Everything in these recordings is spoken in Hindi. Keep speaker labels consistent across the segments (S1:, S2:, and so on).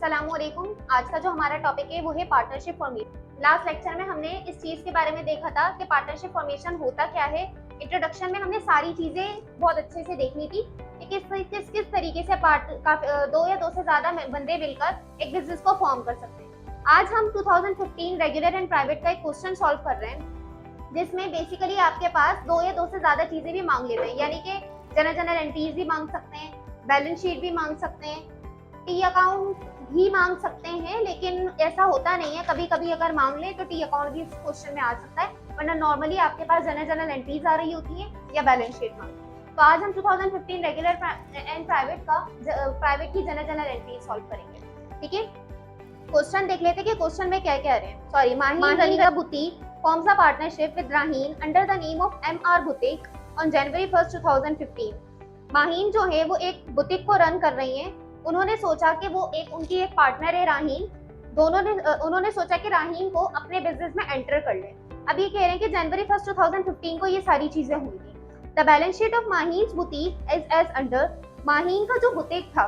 S1: अस्सलामुअलैकुम। आज का जो हमारा टॉपिक है वो है पार्टनरशिप फॉर्मेशन। लास्ट लेक्चर में हमने इस चीज के बारे में देखा था कि पार्टनरशिप फॉर्मेशन होता क्या है। इंट्रोडक्शन में हमने सारी चीजें बहुत अच्छे से देख ली थी कि किस तरीके से दो या दो से ज्यादा बंदे मिलकर एक बिजनेस को फॉर्म कर सकते हैं। आज हम 2015 रेगुलर एंड प्राइवेट का एक क्वेश्चन सॉल्व कर रहे हैं, जिसमें बेसिकली आपके पास दो या दो से ज्यादा चीजें भी मांग लेते हैं, यानी कि जनरल एंट्रीज भी मांग सकते हैं, बैलेंस शीट भी मांग सकते हैं, टी अकाउंट भी मांग सकते हैं। लेकिन ऐसा होता नहीं है, कभी कभी अगर मांग ले तो टी अकाउंट भी इस क्वेश्चन में आ सकता है, वरना नॉर्मली आपके पास जनरल एंट्रीज आ रही होती है या बैलेंस शीट मांग। तो आज हम 2015 रेगुलर एंड प्राइवेट की जनरल एंट्रीज सॉल्व करेंगे। ठीक है, क्वेश्चन देख लेते कि क्वेश्चन में क्या कह रहे हैं। Sorry, Maheen Ganiga boutique forms a partnership with Raheen under the name of MR Boutique on January 1st, 2015। Maheen जो है वो एक बुटीक को रन कर रही हैं। उन्होंने सोचा कि वो उनकी एक पार्टनर है राहीन, उन्होंने सोचा कि राहीन को अपने बिजनेस में एंटर कर ले। अब ये कह रहे हैं कि जनवरी 1st, 2015 को ये सारी चीजें हुई थी। The balance sheet of Maheen's boutique is as under. Maheen का जो बुटीक था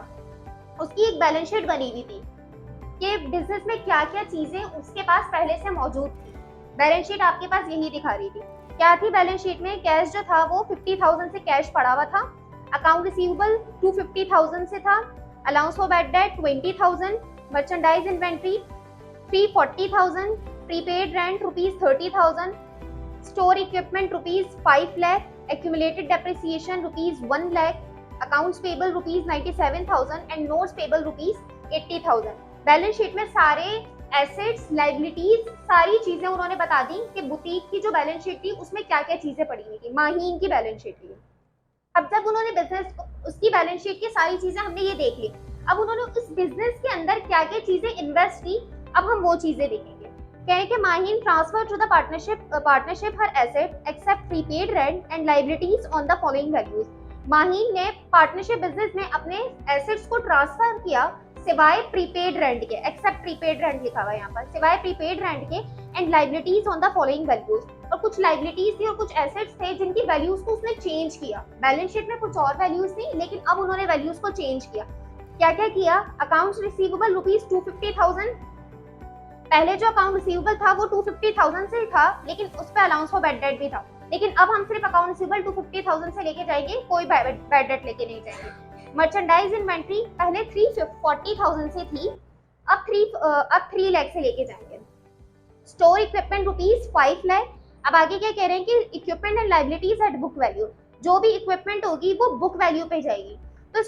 S1: उसकी एक बैलेंस शीट बनी हुई थी कि बिजनेस में क्या क्या चीजें उसके पास पहले से मौजूद थी। बैलेंस शीट आपके पास यही दिखा रही थी। क्या थी बैलेंस शीट में? कैश जो था वो 50,000 से कैश पड़ा हुआ था, अकाउंट रिसीवेबल 250,000 से था, allowance for bad debt 20,000, merchandise inventory 340,000, prepaid rent ₹30,000, store equipment ₹5 lakh, accumulated depreciation ₹1 lakh, accounts payable ₹97,000 and notes payable ₹80,000। Balance sheet में सारे एसेट्स, लाइबिलिटीज, सारी चीजें उन्होंने बता दी कि बुटीक की जो बैलेंस शीट थी उसमें क्या क्या चीजें पड़ी हुई थी, माहीन की बैलेंस शीट थी। अब जब उन्होंने बिजनेस उसकी बैलेंस शीट की सारी चीजें हमने ये देख ली, अब उन्होंने उस बिजनेस के अंदर क्या क्या चीजें इन्वेस्ट की, अब हम वो चीजें देखेंगे। कह रहे कि Maheen transfer to the partnership her asset except prepaid rent and liabilities on the following values. Maheen ने पार्टनरशिप बिजनेस में अपने एसेट्स को ट्रांसफर किया सिवाय प्रीपेड रेंट के, एक्सेप्ट प्रीपेड रेंट लिखा हुआ है यहाँ पर, सिवाय प्रीपेड रेंट के, and liabilities on the following values. और कुछ लाइबिलिटीज थी और कुछ एसेट्स थे जिनकी वैल्यूज को उसने चेंज किया। बैलेंस शीट में कुछ और वैल्यूज थी लेकिन अब उन्होंने वैल्यूज को चेंज किया। क्या क्या किया? Accounts receivable ₹250,000। पहले जो अकाउंट रिसीवेबल था वो 250,000 से था, लेकिन उस पर अलाउंस फॉर बैड डेट भी था। लेकिन अब हम सिर्फ अकाउंट रिसीवेबल 250,000 से लेके जाएंगे, कोई बैड डेट लेके नहीं जाएंगे। मर्चेंडाइज इन्वेंट्री पहले 340,000 से थी, अब 3 लाख से लेके जाएंगे। Store equipment ₹5 lakh. अब आगे क्या कह रहे हैं कि equipment and liabilities at book value, जो भी इक्विपमेंट होगी वो बुक वैल्यू पे जाएगी। तो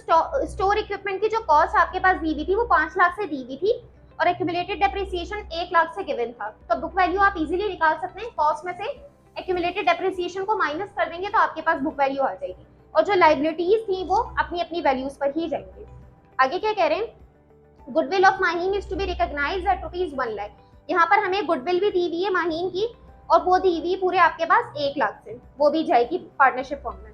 S1: स्टोर इक्विपमेंट की जो कॉस्ट आपके पास दी हुई थी वो 5 लाख से दी हुई थी और एक्यूमुलेटेड डेप्रिसिएशन 1 लाख से गिवन था। तो बुक वैल्यू आप इजीली निकाल सकते हैं, कॉस्ट में से एक्यूमुलेटेड डेप्रिसिएशन को माइनस कर देंगे तो आपके पास बुक वैल्यू आ जाएगी, और जो लाइबिलिटीज थी वो अपनी अपनी वैल्यूज पर ही जाएंगे। आगे क्या कह रहे हैं? Goodwill of Maheen is to be recognised at ₹1 lakh. यहाँ पर हमें गुडविल भी दी हुई है माहीन की, और वो दी हुई पूरे आपके पास 1 लाख से, वो भी जाएगी पार्टनरशिप फॉर्म में।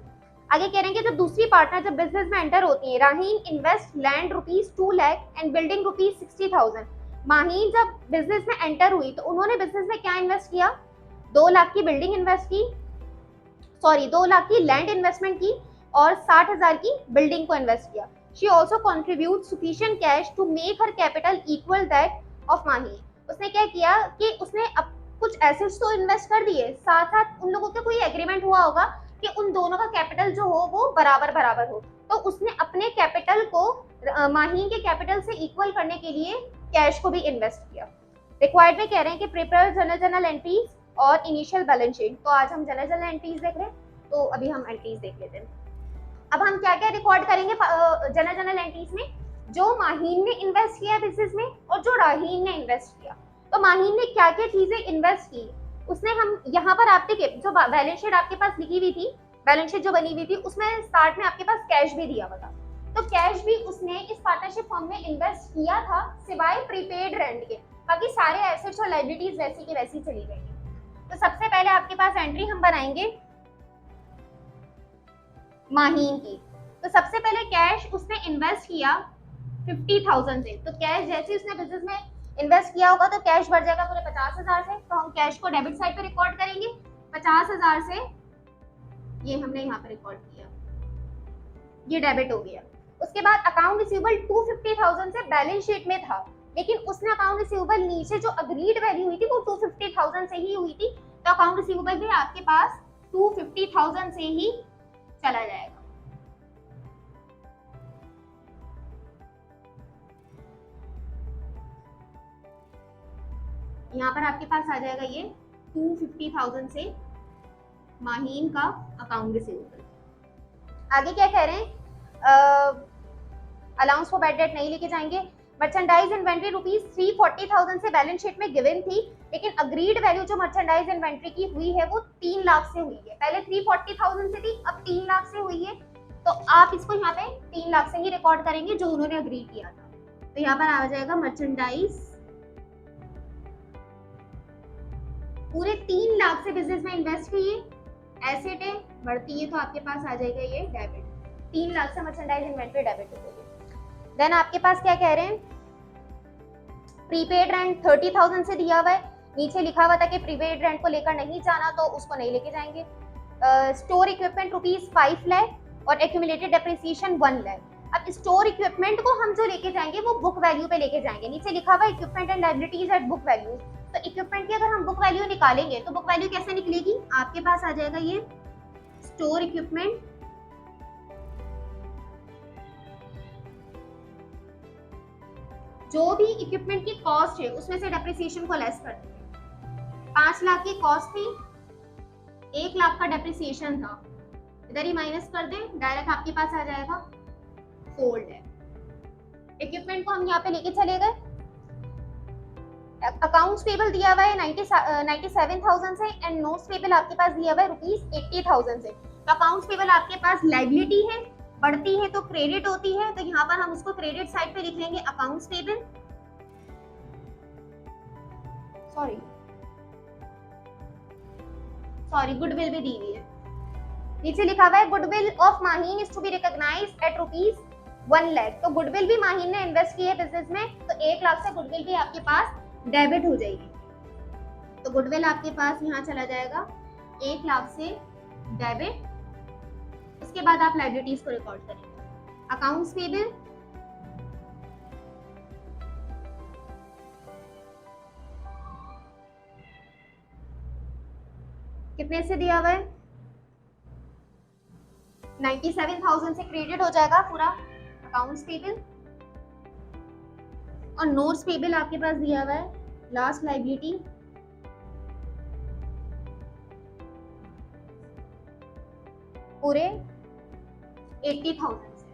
S1: आगे कह रहे हैं कि जब दूसरी पार्टनर जब बिजनेस में एंटर होती है, राहीन invest land ₹2 lakh and building ₹60,000। Maheen जब बिजनेस में एंटर हुई तो उन्होंने बिजनेस में क्या इन्वेस्ट किया? 2 लाख की बिल्डिंग इन्वेस्ट की, 2 लाख की लैंड इन्वेस्टमेंट की और 60,000 की बिल्डिंग को इन्वेस्ट किया। She also contributes sufficient cash to make her capital equal that of Maheen. उसने क्या किया कि उसने अब कुछ एसेट्स तो इन्वेस्ट कर दिए, साथ साथ उन लोगों का कोई एग्रीमेंट हुआ होगा कि उन दोनों का कैपिटल जो हो वो बराबर बराबर हो, तो उसने अपने कैपिटल को माहीन के कैपिटल से इक्वल करने के लिए कैश को भी इन्वेस्ट किया। रिक्वायर्ड में कह रहे हैं कि प्रिपेयर जनरल एंट्रीज और इनिशियल बैलेंस शीट। तो आज हम जनरल एंट्रीज देख रहे हैं, तो अभी हम एंट्रीज देख लेते हैं। अब हम क्या क्या रिकॉर्ड करेंगे जनरल एंट्रीज में? जो माहीन ने इन्वेस्ट किया बिजनेस में और जो राहीन ने इन्वेस्ट किया। तो माहीन ने क्या क्या चीजें इन्वेस्ट की उसने, हम यहाँ पर आप देखिए जो बैलेंस शीट आपके पास लिखी हुई थी, बैलेंस शीट जो बनी हुई थी उसमें स्टार्ट में आपके पास कैश भी दिया हुआ था। तो कैश भी उसने इस पार्टनरशिप फॉर्म में इन्वेस्ट किया था सिवाय प्रीपेड रेंट के, बाकी सारे एसेट्स और लाइबिलिटीज वैसी की वैसी चली जाएंगी। तो सबसे पहले आपके पास एंट्री हम बनाएंगे माहीन की। तो सबसे पहले कैश उसने इन्वेस्ट किया 50,000 से। तो कैश जैसे उसने बिजनेस में इन्वेस्ट किया होगा तो कैश बढ़ जाएगा पूरे 50,000 से। तो हम कैश को डेबिट साइड पे रिकॉर्ड करेंगे 50,000 से, ये हमने यहाँ पे रिकॉर्ड किया, ये डेबिट हो गया। उसके बाद अकाउंट रिसीवेबल 250,000 से बैलेंस शीट में था, लेकिन उसने अकाउंट रिसीवेबल नीचे जो अग्रीड वैल्यू हुई थी वो 250,000 से ही हुई थी, तो अकाउंट रिसीवेबल भी आपके पास 250,000 से ही चला जाएगा। यहाँ पर आपके पास आ जाएगा ये 250,000 से माहीन का अकाउंट रिसीवेबल। आगे क्या कह रहे हैं, अलाउंस फॉर बैड डेट नहीं लेके जाएंगे। मर्चेंडाइज इन्वेंट्री रुपीज 340,000 से बैलेंस शीट में गिवन थी, लेकिन अग्रीड वैल्यू जो मर्चेंडाइज इन्वेंट्री की हुई है वो 3 लाख से हुई है। पहले 340,000 से थी, अब 3 लाख से हुई है, तो आप इसको यहाँ पे 3 लाख से ही रिकॉर्ड करेंगे जो उन्होंने अग्री किया था। तो यहाँ पर आ जाएगा मर्चेंडाइज पूरे 3 लाख से बिजनेस में इन्वेस्ट की, एसेट है, बढ़ती है तो आपके पास आ जाएगा ये डेबिट। 3 लाख से मर्चेंडाइज इन्वेंट्री डेबिट हो गई। देन आपके पास क्या कह रहे हैं, प्रीपेड रेंट 30,000 से दिया हुआ है, नीचे लिखा हुआ था कि प्रीपेड रेंट को लेकर नहीं जाना तो उसको नहीं लेके जाएंगे। स्टोर इक्विपमेंट रुपीज 5 लाख और एक्यूमुलेटेड डेप्रिसिएशन 1 लाख। अब स्टोर इक्विपमेंट को हम जो लेके जाएंगे वो बुक वैल्यू पे लेके जाएंगे, नीचे लिखा हुआ है equipment and liabilities at book value. तो इक्विपमेंट की अगर हम बुक वैल्यू निकालेंगे तो बुक वैल्यू कैसे निकलेगी, आपके पास आ जाएगा ये स्टोर इक्विपमेंट जो भी इक्विपमेंट की कॉस्ट है उसमें से डेप्रिसिएशन को लेस कर देंगे। 5 लाख की कॉस्ट थी, 1 लाख का डेप्रिसिएशन था, इधर ही माइनस कर दें, डायरेक्ट आपके पास आ जाएगा सोल्ड है। इक्विपमेंट को हम यहाँ पे लेके चले गए। अकाउंट्स पेबल दिया हुआ है 97,000 से एंड नोट्स पेबल आपके पास दिया हुआ है रुपीज 80,000 से। तो अकाउंट्स पेबल आपके पास लायबिलिटी है, बढ़ती है तो क्रेडिट होती है, तो यहाँ पर हम उसको क्रेडिट साइड पे लिख लेंगे अकाउंट्स पेबल। सॉरी गुडविल भी दी हुई है, नीचे लिखा हुआ है goodwill of Maheen is to be recognised at rupees 1 lakh. तो गुडविल भी माहीन ने इन्वेस्ट की है बिजनेस में, तो 1 लाख से गुडविल भी आपके पास डेबिट हो जाएगी। तो गुडविल आपके पास यहाँ चला जाएगा 1 लाख से डेबिट। उसके बाद आप लायबिलिटीज को रिकॉर्ड करेंगे। अकाउंट्स पेबल कितने से दिया हुआ है, 97,000 से क्रेडिट हो जाएगा पूरा अकाउंट्स पेबल। और नोट्स पेबल आपके पास दिया हुआ है लास्ट लायबिलिटी पूरे 80,000 से।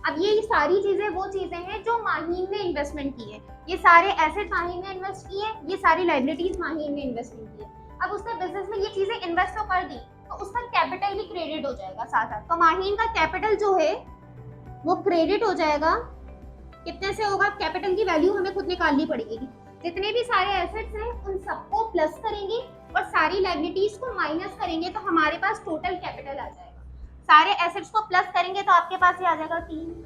S1: अब ये सारी चीजें वो चीजें हैं जो माहीन ने इन्वेस्टमेंट की है, ये सारे एसेट माहीन ने इन्वेस्ट किए, ये सारी लायबिलिटीज माहीन ने इन्वेस्टमेंट की है। अब उसने बिजनेस में ये चीजें इन्वेस्ट तो कर दी, तो उसका कैपिटल भी क्रेडिट हो जाएगा साथ साथ। तो माहीन का कैपिटल जो है वो क्रेडिट हो जाएगा। कितने से होगा, कैपिटल की वैल्यू हमें खुद निकालनी पड़ेगी। जितने भी सारे एसेट्स हैं उन सबको प्लस करेंगे और सारी लायबिलिटीज को माइनस करेंगे, तो हमारे पास टोटल कैपिटल आ जाएगा। सारे एसेट्स को प्लस करेंगे तो आपके पास ये आ जाएगा 3,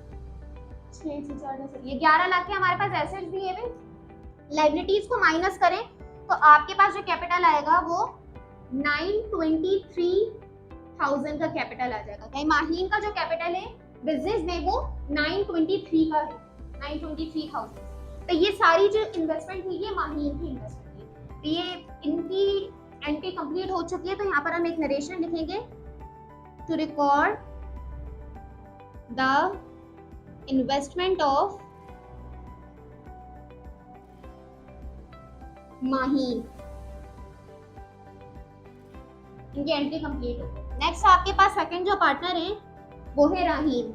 S1: 6, 4, 10, ये 11 लाख के हमारे पास एसेट्स दिए हुए। लायबिलिटीज को माइनस करें तो आपके पास जो कैपिटल आएगा वो 923,000 का कैपिटल आ जाएगा। कहीं माहीन का जो कैपिटल है बिजनेस में वो 923 का है, 923,000। तो ये सारी जो इन्वेस्टमेंट हुई है माहीन की इन्वेस्टमेंट है। तो ये इनकी एंट्री कंप्लीट हो चुकी है। तो यहाँ पर हम एक नरेशन लिखेंगे, to record the investment of Maheen. इनकी एंट्री कंप्लीट हो गई। नेक्स्ट आपके पास सेकंड जो पार्टनर है वो है राहीन।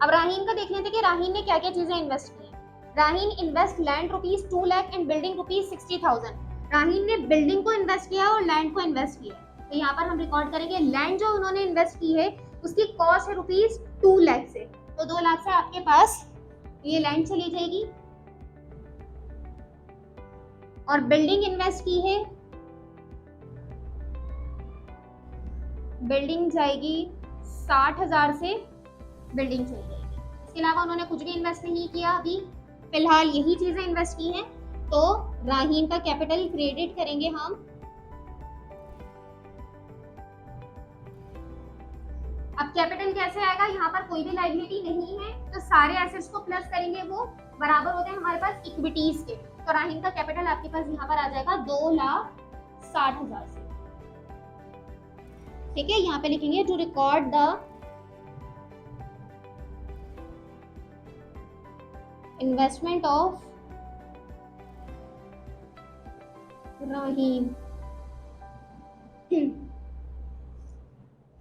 S1: अब राहीन का देख लेते हैं कि राहीन ने क्या क्या चीजें इन्वेस्ट की। राहीन invest land rupees 2 lakh and building rupees 60,000। राहीन ने बिल्डिंग को इन्वेस्ट किया और लैंड को इन्वेस्ट किया। तो यहाँ पर हम रिकॉर्ड करेंगे लैंड जो उन्होंने इन्वेस्ट की है उसकी कॉस्ट है रुपीज 2 लाख से, तो 2 लाख से आपके पास ये लैंड चली जाएगी। और बिल्डिंग इन्वेस्ट की है, बिल्डिंग जाएगी 60,000 से बिल्डिंग चली जाएगी। इसके अलावा उन्होंने कुछ भी इन्वेस्ट नहीं किया, अभी फिलहाल यही चीजें इन्वेस्ट की हैं। तो राहीन का कैपिटल क्रेडिट करेंगे हम। अब कैपिटल कैसे आएगा, यहाँ पर कोई भी लायबिलिटी नहीं है तो सारे एसेट्स को प्लस करेंगे वो बराबर होते हैं हमारे पास इक्विटीज के। तो राहीन का कैपिटल आपके पास यहाँ पर आ जाएगा 2,60,000 से। ठीक है, यहाँ पे लिखेंगे to record the investment of Raheen.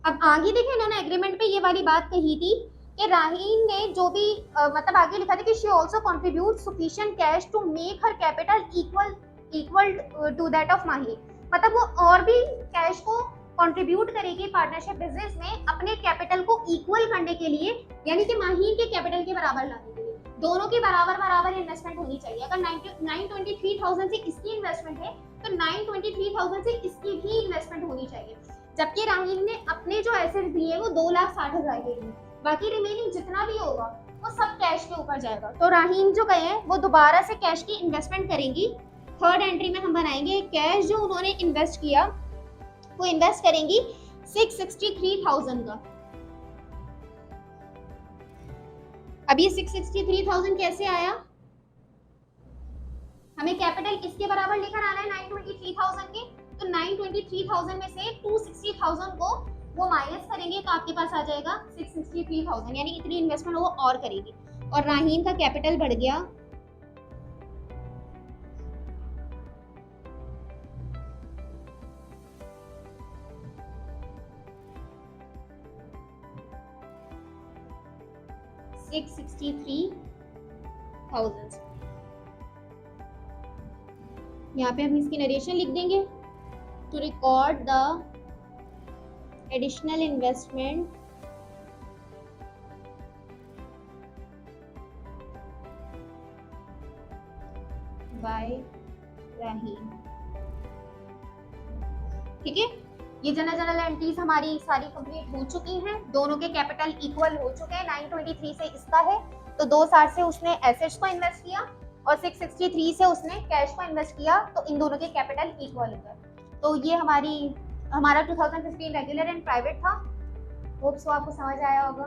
S1: अब आगे देखें, इन्होंने एग्रीमेंट पे ये वाली बात कही थी कि राहीन ने जो भी मतलब आगे लिखा था कि she also contribute sufficient cash to make her capital equal to that of Mahi. मतलब वो और भी कैश को कंट्रीब्यूट करेगी पार्टनरशिप बिजनेस में अपने कैपिटल को इक्वल करने के लिए, यानी कि माही के कैपिटल के बराबर लाने के लिए। दोनों की बराबर बराबर इन्वेस्टमेंट होनी चाहिए। अगर 923,000 से इसकी इन्वेस्टमेंट है तो 923,000 से इसकी भी इन्वेस्टमेंट होनी चाहिए। जबकि राहीन ने अपने जो एसेट्स दिए वो 2,60,000 के लिए, बाकी रिमेनिंग जितना भी होगा वो सब कैश के ऊपर जाएगा। तो राहीन जो कहे वो दोबारा से कैश की इन्वेस्टमेंट करेंगी। थर्ड एंट्री में हम बनाएंगे कैश जो उन्होंने इन्वेस्ट किया वो इन्वेस्ट करेंगी 663,000 का। अब ये 663,000 कैसे आया, हमें कैपिटल किसके बराबर लेकर आना है 923,000 के। तो 923,000 में से 260,000 को वो माइनस करेंगे तो आपके पास आ जाएगा 663,000, यानी इतनी इन्वेस्टमेंट वो और करेगी। और राहीन का कैपिटल बढ़ गया 663,000। यहाँ पे हम इसकी नरेशन लिख देंगे to record the additional investment by Raheen. ठीक है, ये जनरल एंट्रीज हमारी सारी कंप्लीट हो चुकी हैं। दोनों के कैपिटल इक्वल हो चुके हैं। 923 से इसका है तो 260 से उसने एसेट्स को इन्वेस्ट किया और 663 से उसने कैश को इन्वेस्ट किया, तो इन दोनों के कैपिटल इक्वल हो गए। तो ये हमारा 2015 रेगुलर एंड प्राइवेट था। होप सो आपको समझ आया होगा।